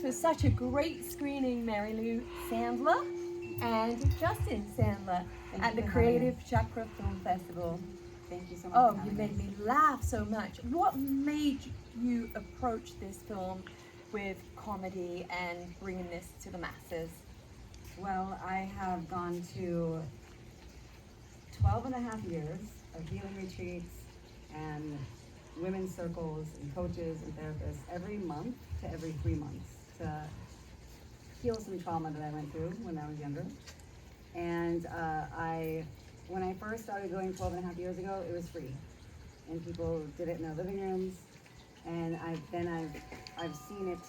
for such a great screening, Mary Lou Sandler and Justin Sandler at the Creative Chakra Film Festival. Thank you so much. Oh, you made me laugh so much. What made you approach this film with comedy and bringing this to the masses? Well, I have gone to 12 and a half years of healing retreats and women's circles and coaches and therapists every month to every 3 months to heal some trauma that I went through when I was younger. And when I first started going 12 and a half years ago, it was free. And people did it in their living rooms. And I've seen it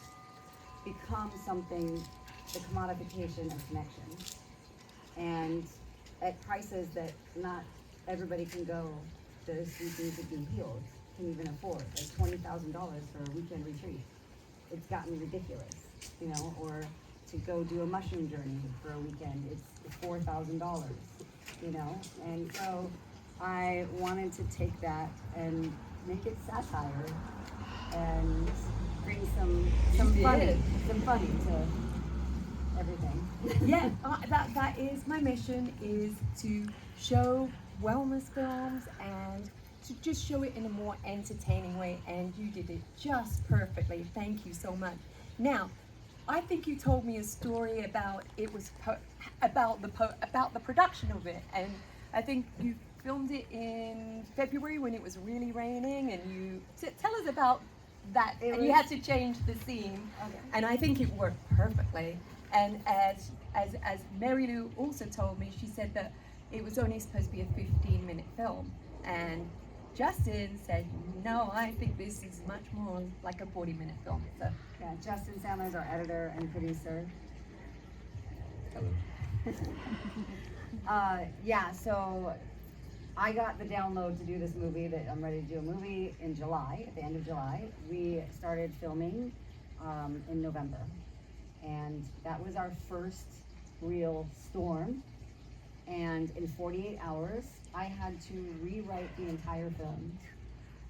become something, the commodification of connection. And at prices that not everybody can go to see things to be healed, can even afford, like $20,000 for a weekend retreat. It's gotten ridiculous, you know, or to go do a mushroom journey for a weekend, it's $4,000, you know? And so I wanted to take that and make it satire and bring some funny to everything. Yeah, that is my mission, is to show wellness films and to just show it in a more entertaining way, and you did it just perfectly. Thank you so much. Now, I think you told me a story about about the production of it, and I think you filmed it in February when it was really raining, and you tell us about that. And you had to change the scene, Okay. and I think it worked perfectly. And as Mary Lou also told me, she said that it was only supposed to be a 15-minute film, and Justin said, no, I think this is much more like a 40-minute film. So Yeah, Justin Sandler is our editor and producer. Hello. Yeah, so I got the download to do this movie, that I'm ready to do a movie in July, at the end of July. We started filming in November. And that was our first real storm. And in 48 hours, I had to rewrite the entire film.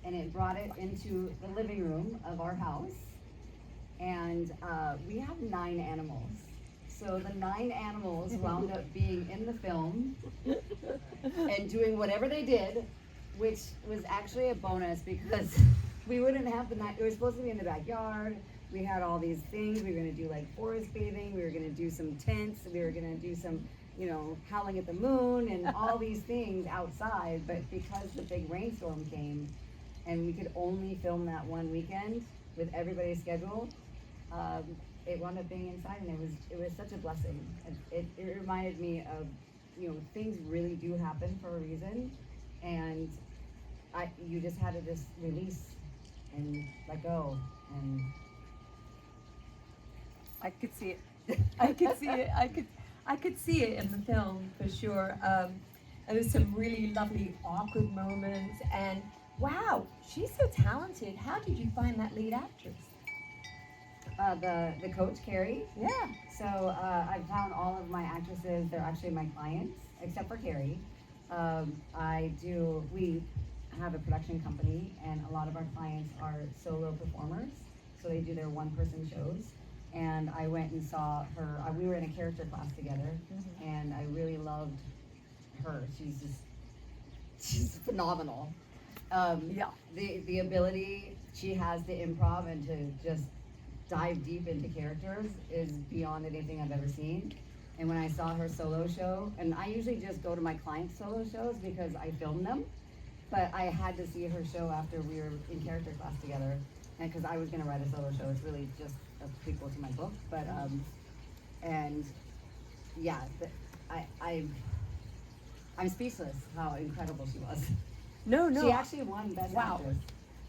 And it brought it into the living room of our house. And we have 9 animals. So the 9 animals wound up being in the film and doing whatever they did, which was actually a bonus because we wouldn't have the night. It was supposed to be in the backyard. We had all these things. We were gonna do like forest bathing. We were gonna do some tents. We were gonna do some, you know, howling at the moon and all these things outside. But because the big rainstorm came and we could only film that one weekend with everybody's schedule, it wound up being inside, and it was such a blessing. It reminded me of, you know, things really do happen for a reason, and you just had to just release and let go. And I could see it. I could see it. I could see it in the film for sure. And there's some really lovely awkward moments. And wow, she's so talented. How did you find that lead actress? The coach, Carrie. Yeah. So I found all of my actresses, they're actually my clients, except for Carrie. We have a production company, and a lot of our clients are solo performers, so they do their one-person shows. And I went and saw her, we were in a character class together, and I really loved her. She's phenomenal. Yeah. The ability she has to improv and to just dive deep into characters is beyond anything I've ever seen. And when I saw her solo show, and I usually just go to my clients' solo shows because I film them, but I had to see her show after we were in character class together, and because I was going to write a solo show. It's really just a prequel to my book, but and yeah, I'm speechless how incredible she was. No. She actually won Best Actress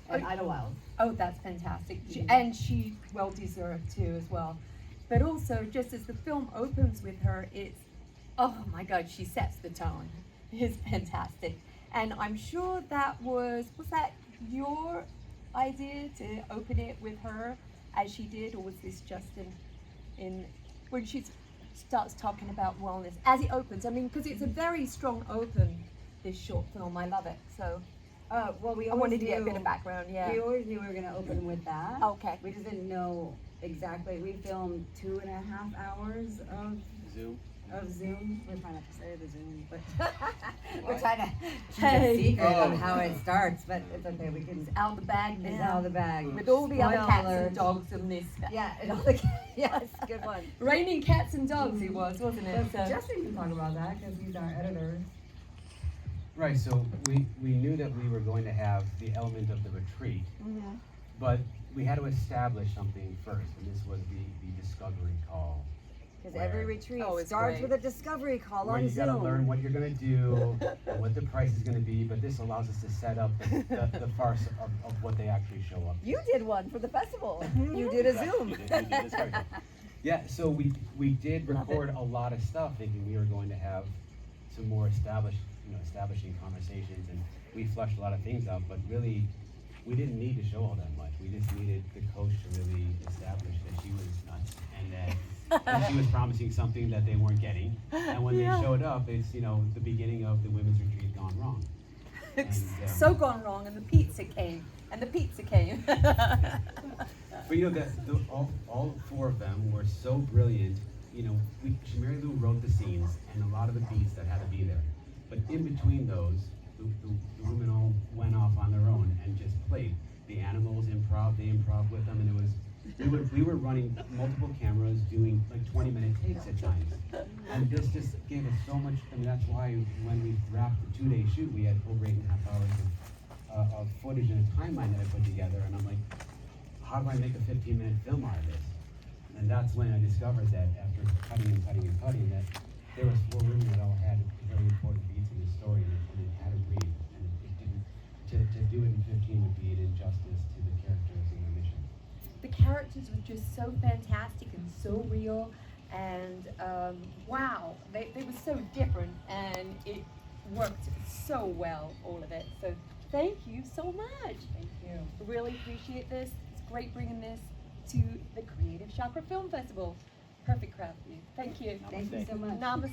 at Idlewild. Oh, that's fantastic. And she well deserved too as well. But also, just as the film opens with her, it's, oh my God, she sets the tone. It's fantastic. And I'm sure that was that your idea to open it with her as she did, or was this just in when she starts talking about wellness as it opens? I mean, because it's a very strong open, this short film. I love it. So Well, I wanted to get a bit of background. Yeah. We always knew we were going to open with that. Okay. We just didn't know exactly. We filmed 2.5 hours of Zoom. We're trying not to say the Zoom, but we're trying to keep Hey. a secret on how it starts, but it's okay. We can. Out the bag It's now. out of the bag. With all the other Spoiler cats alert. and dogs in this. Yeah, and all the yes, good one. Raining cats and dogs it was, wasn't it? So, Justin can talk about that because he's our editor. Right, so we knew that we were going to have the element of the retreat, but we had to establish something first, and this was the discovery call. Because Where- every retreat Oh, it's starts great. with a discovery call Where on you Zoom. gotta learn what you're gonna do, and what the price is gonna be, but this allows us to set up the farce of what they actually show up. You did one for the festival. You did a Zoom. We did discovery call. Yeah, so we did record a lot of stuff, thinking we were going to have some more establishing conversations, and we flushed a lot of things out, but really, we didn't need to show all that much. We just needed the coach to really establish that she was nuts, and that she was promising something that they weren't getting. And when they showed up, it's, the beginning of the women's retreat gone wrong. And, so gone wrong, and the pizza came. But all four of them were so brilliant. Mary Lou wrote the scenes and a lot of the beats that had to be there. But in between those, the women all went off on their own and just played. The animals improv, they improv with them, and we were running multiple cameras, doing like 20-minute takes at times. And this just gave us so much. That's why when we wrapped the 2-day shoot, we had over 8.5 hours of footage and a timeline that I put together. And I'm like, how do I make a 15-minute film out of this? And that's when I discovered that after cutting, that there was 4 women that all had very important beats in the story, and it had to breathe. And it didn't. To do it in 15 would be an injustice to the characters and their mission. The characters were just so fantastic and so real, and wow, they were so different, and it worked so well, all of it. So thank you so much. Thank you. Really appreciate this. It's great bringing this to the Creative Chakra Film Festival. Perfect crowd for you. Thank you. Thank you so much. Namaste.